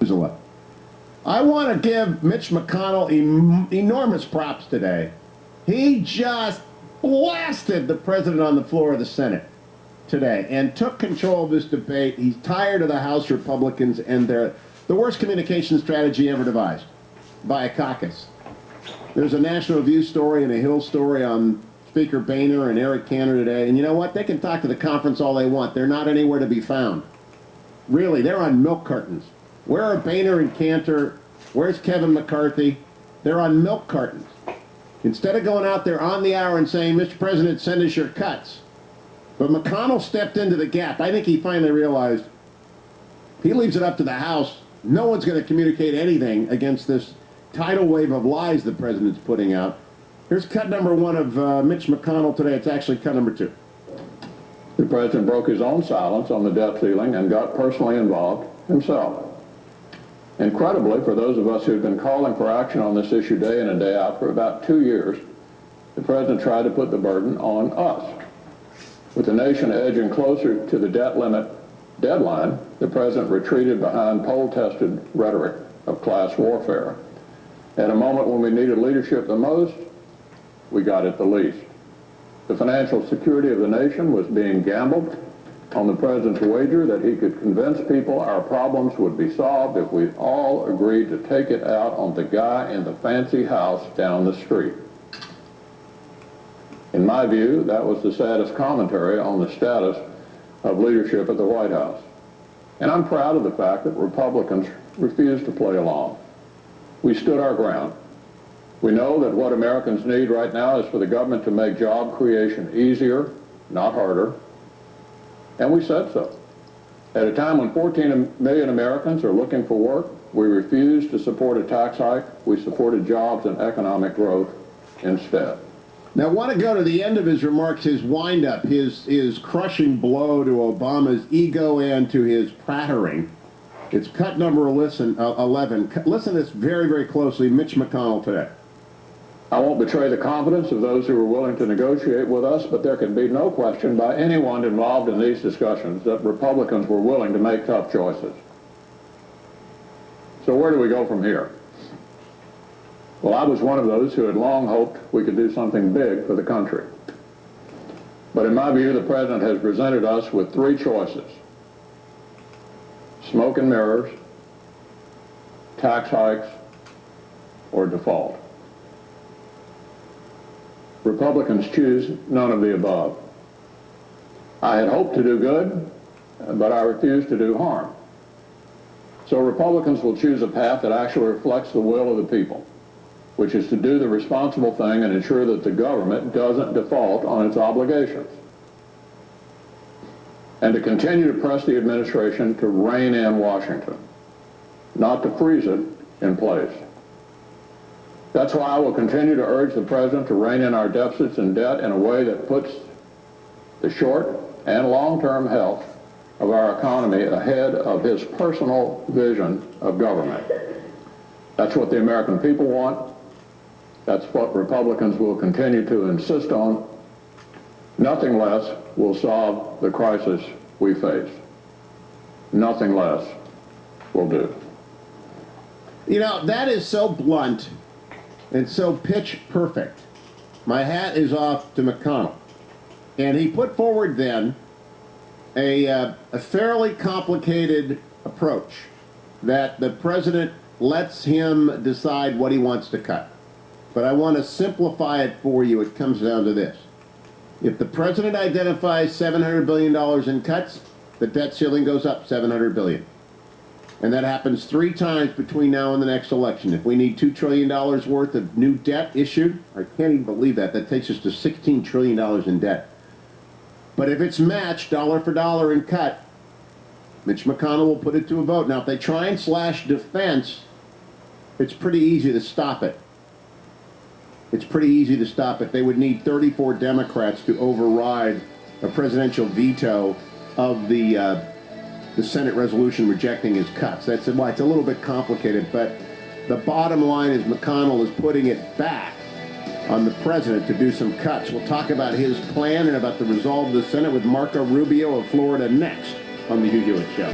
I want to give Mitch McConnell enormous props today. He just blasted the president on the floor of the Senate today and took control of this debate. He's tired of the House Republicans and the worst communication strategy ever devised by a caucus. There's a National Review story and a Hill story on Speaker Boehner and Eric Cantor today, and you know what? They can talk to the conference all they want. They're not anywhere to be found. Really, they're on milk cartons. Where are Boehner and Cantor? Where's Kevin McCarthy? They're on milk cartons. Instead of going out there on the hour and saying, Mr. President, send us your cuts. But McConnell stepped into the gap. I think he finally realized if he leaves it up to the House, no one's going to communicate anything against this tidal wave of lies the president's putting out. Here's cut number one of Mitch McConnell today. It's actually cut number two. The president broke his own silence on the debt ceiling and got personally involved himself. Incredibly, for those of us who had been calling for action on this issue day in and day out for about 2 years, the president tried to put the burden on us. With the nation edging closer to the debt limit deadline, the president retreated behind poll-tested rhetoric of class warfare. At a moment when we needed leadership the most, we got it the least. The financial security of the nation was being gambled on the president's wager that he could convince people our problems would be solved if we all agreed to take it out on the guy in the fancy house down the street. In my view, that was the saddest commentary on the status of leadership at the White House. And I'm proud of the fact that Republicans refused to play along. We stood our ground. We know that what Americans need right now is for the government to make job creation easier, not harder. And we said so. At a time when 14 million Americans are looking for work, we refused to support a tax hike. We supported jobs and economic growth instead. Now, I want to go to the end of his remarks, his wind-up, his crushing blow to Obama's ego and to his prattering. It's cut number 11. Listen to this very, very closely. Mitch McConnell today. I won't betray the confidence of those who were willing to negotiate with us, but there can be no question by anyone involved in these discussions that Republicans were willing to make tough choices. So where do we go from here? Well, I was one of those who had long hoped we could do something big for the country. But in my view, the president has presented us with three choices: smoke and mirrors, tax hikes, or default. Republicans choose none of the above. I had hoped to do good, but I refused to do harm. So Republicans will choose a path that actually reflects the will of the people, which is to do the responsible thing and ensure that the government doesn't default on its obligations, and to continue to press the administration to rein in Washington, not to freeze it in place. That's why I will continue to urge the president to rein in our deficits and debt in a way that puts the short and long-term health of our economy ahead of his personal vision of government. That's what the American people want. That's what Republicans will continue to insist on. Nothing less will solve the crisis we face. Nothing less will do. You know, that is so blunt and so pitch perfect. My hat is off to McConnell. And he put forward then a fairly complicated approach that the president lets him decide what he wants to cut. But I want to simplify it for you. It comes down to this. If the president identifies $700 billion in cuts, the debt ceiling goes up $700 billion. And that happens 3 times between now and the next election. If we need $2 trillion worth of new debt issued, I can't even believe that. That takes us to $16 trillion in debt. But if it's matched dollar for dollar and cut, Mitch McConnell will put it to a vote. Now, if they try and slash defense, it's pretty easy to stop it. It's pretty easy to stop it. They would need 34 Democrats to override a presidential veto of the Senate resolution rejecting his cuts. That's why it's a little bit complicated, but the bottom line is McConnell is putting it back on the president to do some cuts. We'll talk about his plan and about the resolve of the Senate with Marco Rubio of Florida next on the Hugh Hewitt Show.